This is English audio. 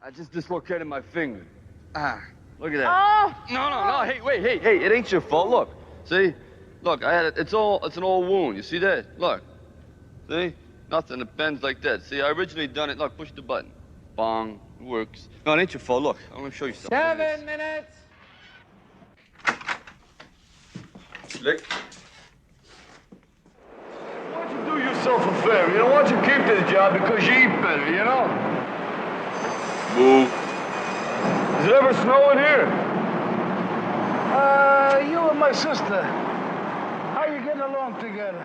I just dislocated my finger. Look at that. Oh! No. Hey, wait, hey, it ain't your fault. Look, see? Look, I had it. It's an old wound. You see that? Look. See? Nothing. It bends like that. See, I originally done it. Look, push the button. Bong. It works. No, it ain't your fault. Look, I'm gonna show you something. 7 minutes. Slick. Why don't you do yourself a favor? You know, why don't you keep this job because you eat better, you know? Boo. Does it ever snow in here? You and my sister, how you getting along together?